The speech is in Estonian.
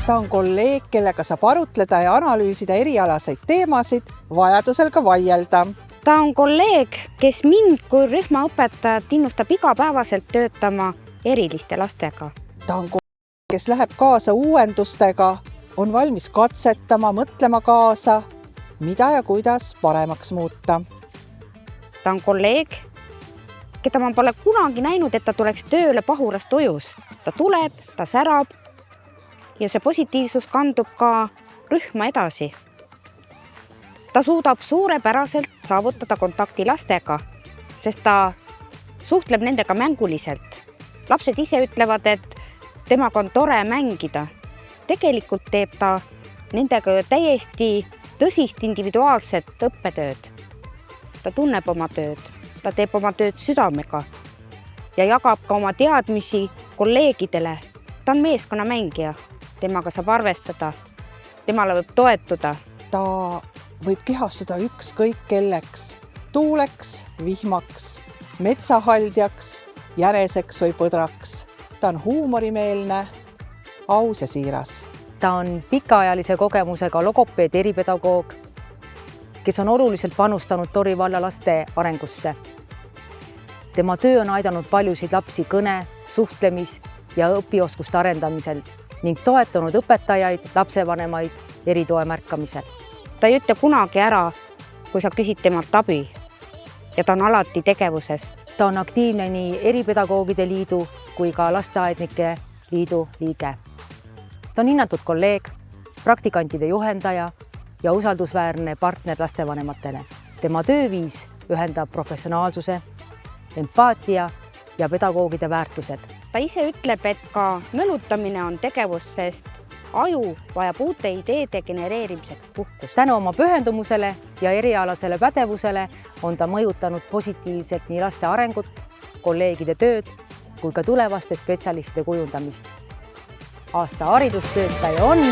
Ta on kolleeg, kellega saab arutleda ja analüüsida erialaseid teemasid, vajadusel ka vaielda. Ta on kolleeg, kes mind kui rühmaõpetajat innustab igapäevaselt töötama eriliste lastega. Ta on kolleeg, kes läheb kaasa uuendustega, on valmis katsetama, mõtlema kaasa, mida ja kuidas paremaks muuta. Ta on kolleeg, keda ma pole kunagi näinud, et ta tuleks tööle pahurast ojus. Ta tuleb, ta särab ja see positiivsus kandub ka rühma edasi. Ta suudab suurepäraselt saavutada kontakti lastega, sest ta suhtleb nendega mänguliselt. Lapsed ise ütlevad, et temaga on tore mängida. Tegelikult teeb ta nendega täiesti tõsist individuaalset õppetööd. Ta tunneb oma tööd, ta teeb oma tööd südamega ja jagab ka oma teadmisi kolleegidele. Ta on meeskonnamängija, temaga saab arvestada, temale võib toetuda. Ta võib kehastuda ükskõik kelleks, tuuleks, vihmaks, metsahaldjaks, jäneseks või põdraks. Ta on huumorimeelne, aus ja siiras. Ta on pikaajalise kogemusega logopeed eripedagoog, kes on oluliselt panustanud Tori valla laste arengusse. Tema töö on aidanud paljusid lapsi kõne, suhtlemis ja õpioskuste arendamisel ning toetanud õpetajaid, lapsevanemaid eritoe märkamisel. Ta ei ütle kunagi ära, kui sa küsid temalt abi ja ta on alati tegevuses. Ta on aktiivne nii Eripedagoogide Liidu kui ka Lasteaednike Liidu liige. Ta on hinnatud kolleeg, praktikantide juhendaja ja usaldusväärne partner lastevanematele. Tema tööviis ühendab professionaalsuse, empaatia ja pedagoogide väärtused. Ta ise ütleb, et ka mölutamine on tegevus, sest aju vajab uute ideede genereerimiseks puhkust. Tänu oma pühendumusele ja erialasele pädevusele on ta mõjutanud positiivselt nii laste arengut, kolleegide tööd kui ka tulevaste spetsialistide kujundamist. Aasta haridustöötaja on